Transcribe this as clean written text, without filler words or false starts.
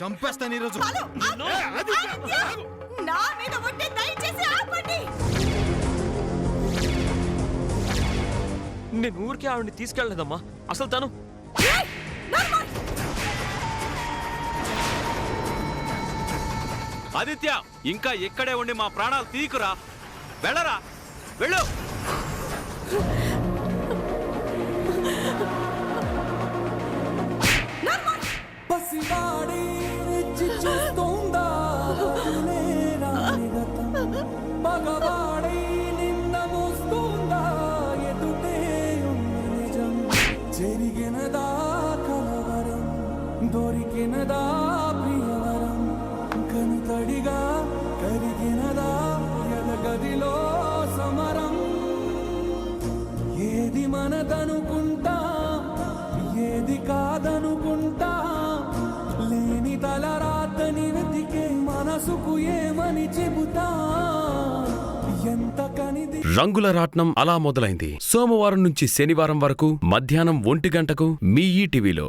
చంపేస్తాను ఈరోజు. నేను ఊరికే ఆవిడ్ని తీసుకెళ్ళలేదమ్మా. అసలు తను ఆదిత్య, ఇంకా ఇక్కడే ఉండి మా ప్రాణాలు తీకురా. వెళ్ళరా, వెళ్ళు. జరిగినదా కలవరం, దొరికినదా ప్రియవరం, కనుతడిగా కరిగినదా ఎదగదిలో సమరం. ఏది మనదనుకుంటా, ఏది కాదనుకుంటా, లేని తలరాతని వెతికే మనసుకు ఏమని చెబుతా. ఎంత కనిది. రంగుల రాట్నం అలా మొదలైంది. సోమవారం నుంచి శనివారం వరకు మధ్యాహ్నం 1 గంటకు మీ ఈటీవీలో.